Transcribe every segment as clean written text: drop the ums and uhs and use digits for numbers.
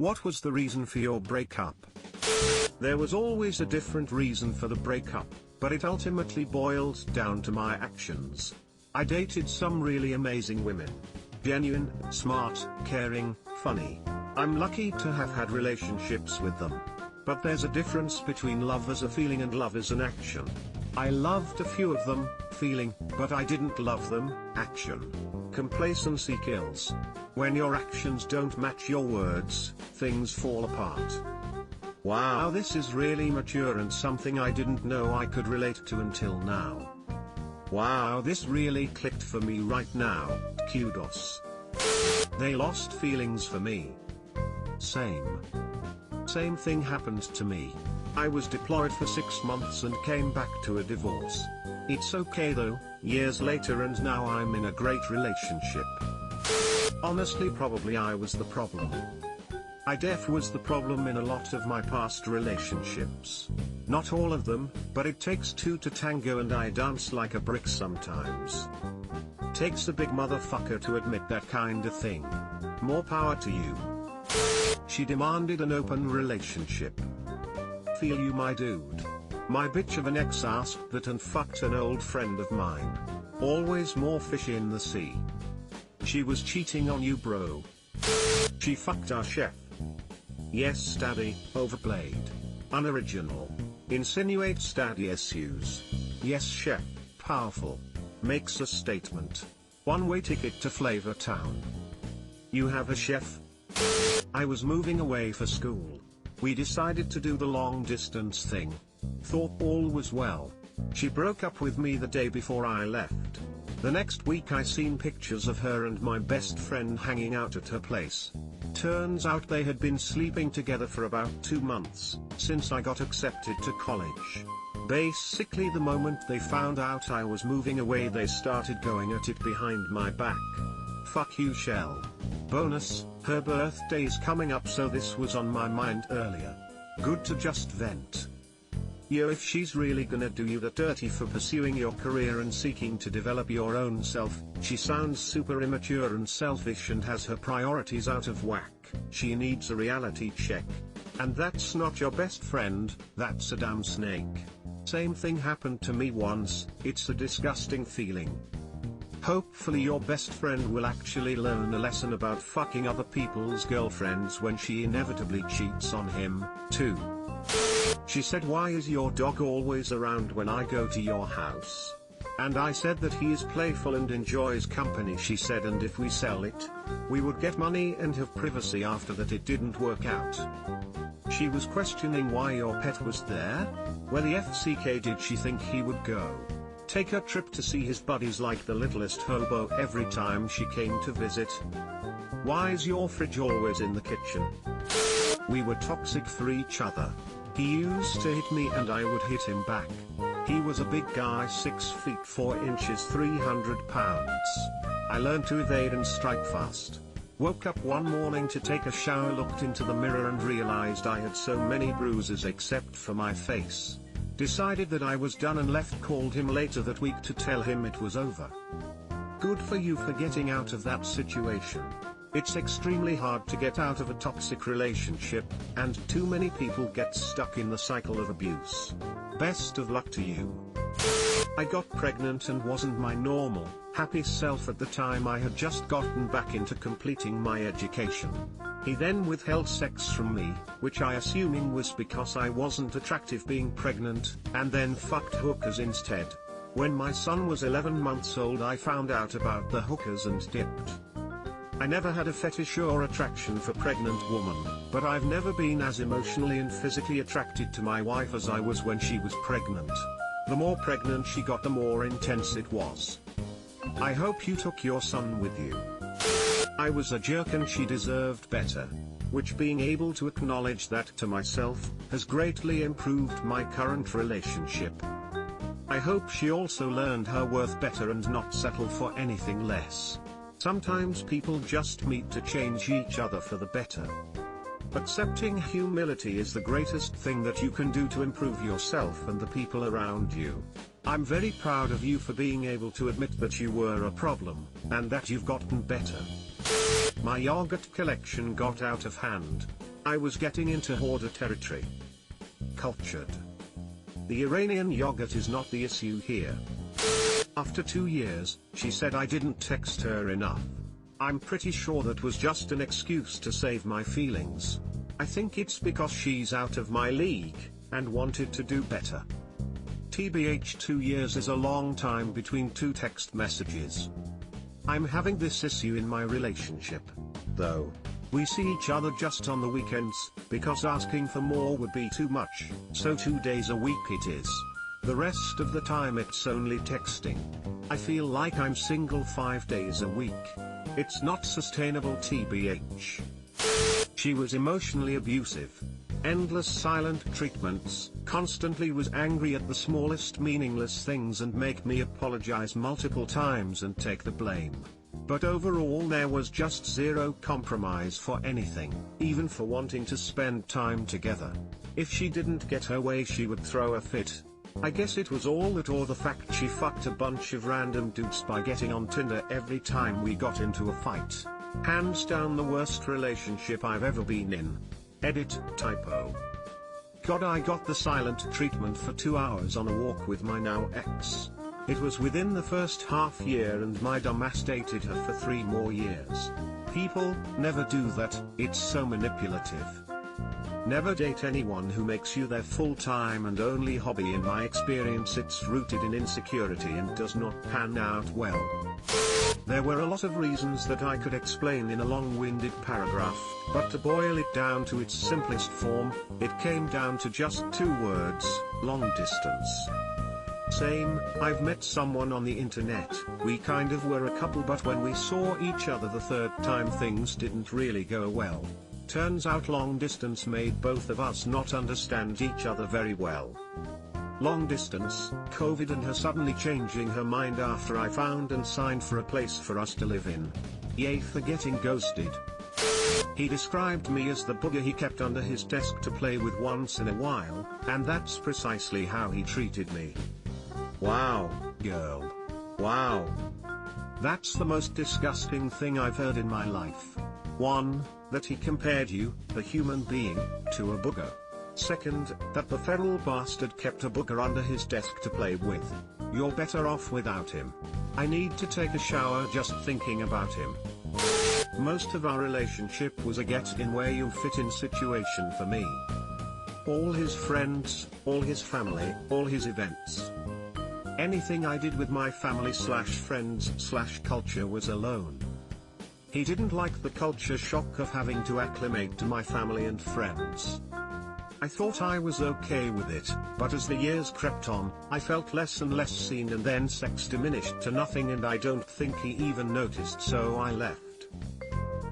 What was the reason for your breakup? There was always a different reason for the breakup, but it ultimately boiled down to my actions. I dated some really amazing women. Genuine, smart, caring, funny. I'm lucky to have had relationships with them. But there's a difference between love as a feeling and love as an action. I loved a few of them, feeling, but I didn't love them, action. Complacency kills. When your actions don't match your words, things fall apart. Wow, this is really mature and something I didn't know I could relate to until now. Wow, this really clicked for me right now, kudos. They lost feelings for me. Same thing happened to me. I was deployed for 6 months and came back to a divorce. It's okay though, years later and now I'm in a great relationship. Honestly, probably I was the problem. I was the problem in a lot of my past relationships. Not all of them, but it takes two to tango and I dance like a brick sometimes. Takes a big motherfucker to admit that kind of thing. More power to you. She demanded an open relationship. Feel you, my dude. My bitch of an ex asked that and fucked an old friend of mine. Always more fish in the sea. She was cheating on you, bro. She fucked our chef. Yes, daddy, overplayed. Unoriginal. Insinuates daddy issues. Yes, chef, powerful. Makes a statement. One-way ticket to Flavor Town. You have a chef? I was moving away for school. We decided to do the long distance thing. Thought all was well. She broke up with me the day before I left. The next week I seen pictures of her and my best friend hanging out at her place. Turns out they had been sleeping together for about 2 months, since I got accepted to college. Basically the moment they found out I was moving away they started going at it behind my back. Fuck you, Shell. Bonus, her birthday's coming up so this was on my mind earlier. Good to just vent. Yo, if she's really gonna do you the dirty for pursuing your career and seeking to develop your own self, she sounds super immature and selfish and has her priorities out of whack. She needs a reality check. And that's not your best friend, that's a damn snake. Same thing happened to me once, it's a disgusting feeling. Hopefully your best friend will actually learn a lesson about fucking other people's girlfriends when she inevitably cheats on him, too. She said, why is your dog always around when I go to your house? And I said that he is playful and enjoys company. She said, and if we sell it, we would get money and have privacy. After that it didn't work out. She was questioning why your pet was there. Where the FCK did she think he would go? Take a trip to see his buddies like the littlest hobo every time she came to visit? Why is your fridge always in the kitchen? We were toxic for each other. He used to hit me and I would hit him back. He was a big guy, 6 feet 4 inches, 300 pounds. I learned to evade and strike fast. Woke up one morning to take a shower, looked into the mirror and realized I had so many bruises except for my face. Decided that I was done and left. Called him later that week to tell him it was over. Good for you for getting out of that situation. It's extremely hard to get out of a toxic relationship, and too many people get stuck in the cycle of abuse. Best of luck to you. I got pregnant and wasn't my normal, happy self at the time. I had just gotten back into completing my education. He then withheld sex from me, which I assuming was because I wasn't attractive being pregnant, and then fucked hookers instead. When my son was 11 months old I found out about the hookers and dipped. I never had a fetish or attraction for pregnant women, but I've never been as emotionally and physically attracted to my wife as I was when she was pregnant. The more pregnant she got, the more intense it was. I hope you took your son with you. I was a jerk and she deserved better. Which, being able to acknowledge that to myself, has greatly improved my current relationship. I hope she also learned her worth better and not settle for anything less. Sometimes people just meet to change each other for the better. Accepting humility is the greatest thing that you can do to improve yourself and the people around you. I'm very proud of you for being able to admit that you were a problem, and that you've gotten better. My yogurt collection got out of hand. I was getting into hoarder territory. Cultured. The Iranian yogurt is not the issue here. After 2 years, she said I didn't text her enough. I'm pretty sure that was just an excuse to save my feelings. I think it's because she's out of my league, and wanted to do better. TBH 2 years is a long time between 2 text messages. I'm having this issue in my relationship. Though. We see each other just on the weekends, because asking for more would be too much, so 2 days a week it is. The rest of the time it's only texting. I feel like I'm single 5 days a week. It's not sustainable TBH. She was emotionally abusive. Endless silent treatments, constantly was angry at the smallest meaningless things and make me apologize multiple times and take the blame. But overall there was just zero compromise for anything, even for wanting to spend time together. If she didn't get her way she would throw a fit. I guess it was all that or the fact she fucked a bunch of random dudes by getting on Tinder every time we got into a fight. Hands down the worst relationship I've ever been in. Edit, typo. God, I got the silent treatment for 2 hours on a walk with my now ex. It was within the first half year and my dumbass dated her for 3 more years. People never do that, it's so manipulative. Never date anyone who makes you their full-time and only hobby. In my experience it's rooted in insecurity and does not pan out well. There were a lot of reasons that I could explain in a long-winded paragraph, but to boil it down to its simplest form, it came down to just 2 words, long distance. Same, I've met someone on the internet, we kind of were a couple, but when we saw each other the 3rd time things didn't really go well. Turns out long distance made both of us not understand each other very well. Long distance, COVID and her suddenly changing her mind after I found and signed for a place for us to live in. Yay for getting ghosted. He described me as the booger he kept under his desk to play with once in a while, and that's precisely how he treated me. Wow, girl. Wow. That's the most disgusting thing I've heard in my life. 1, that he compared you, the human being, to a booger. 2nd, that the feral bastard kept a booger under his desk to play with. You're better off without him. I need to take a shower just thinking about him. Most of our relationship was a get-in-where-you-fit-in situation for me. All his friends, all his family, all his events. Anything I did with my family/friends/culture was alone. He didn't like the culture shock of having to acclimate to my family and friends. I thought I was okay with it, but as the years crept on, I felt less and less seen, and then sex diminished to nothing, and I don't think he even noticed, so I left.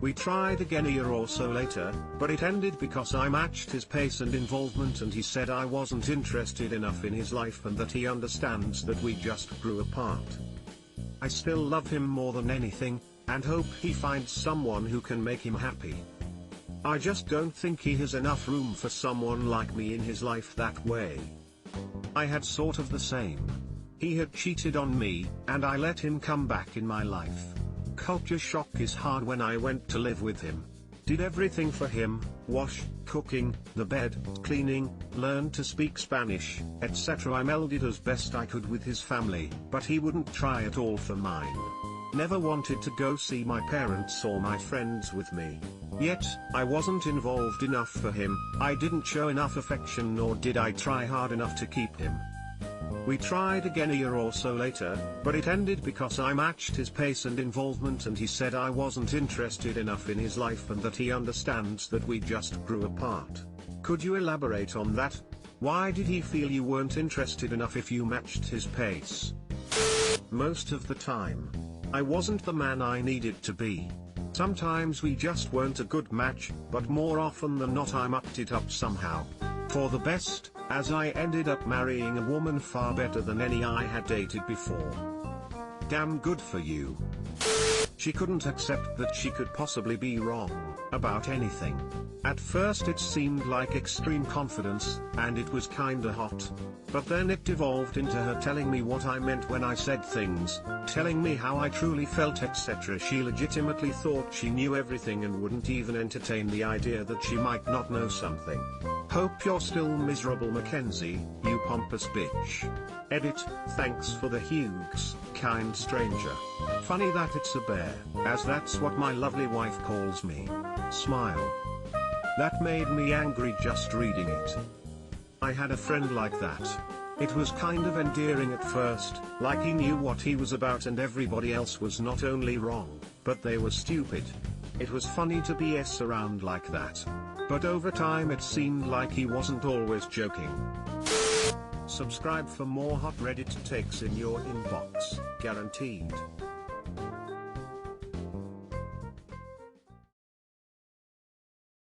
We tried again a year or so later, but it ended because I matched his pace and involvement, and he said I wasn't interested enough in his life and that he understands that we just grew apart. I still love him more than anything, and hope he finds someone who can make him happy. I just don't think he has enough room for someone like me in his life that way. I had sort of the same. He had cheated on me, and I let him come back in my life. Culture shock is hard when I went to live with him. Did everything for him, wash, cooking, the bed, cleaning, learned to speak Spanish, etc. I melded as best I could with his family, but he wouldn't try at all for mine. Never wanted to go see my parents or my friends with me. Yet, I wasn't involved enough for him, I didn't show enough affection, nor did I try hard enough to keep him. We tried again a year or so later, but it ended because I matched his pace and involvement, and he said I wasn't interested enough in his life and that he understands that we just grew apart. Could you elaborate on that? Why did he feel you weren't interested enough if you matched his pace? Most of the time, I wasn't the man I needed to be. Sometimes we just weren't a good match, but more often than not I mucked it up somehow. For the best, as I ended up marrying a woman far better than any I had dated before. Damn good for you. She couldn't accept that she could possibly be wrong about anything. At first it seemed like extreme confidence, and it was kinda hot. But then it devolved into her telling me what I meant when I said things, telling me how I truly felt, etc. She legitimately thought she knew everything and wouldn't even entertain the idea that she might not know something. Hope you're still miserable, Mackenzie, you pompous bitch. Edit, thanks for the hugs, kind stranger. Funny that it's a bear, as that's what my lovely wife calls me. Smile. That made me angry just reading it. I had a friend like that. It was kind of endearing at first, like he knew what he was about and everybody else was not only wrong, but they were stupid. It was funny to BS around like that. But over time it seemed like he wasn't always joking. Subscribe for more hot Reddit takes in your inbox, guaranteed.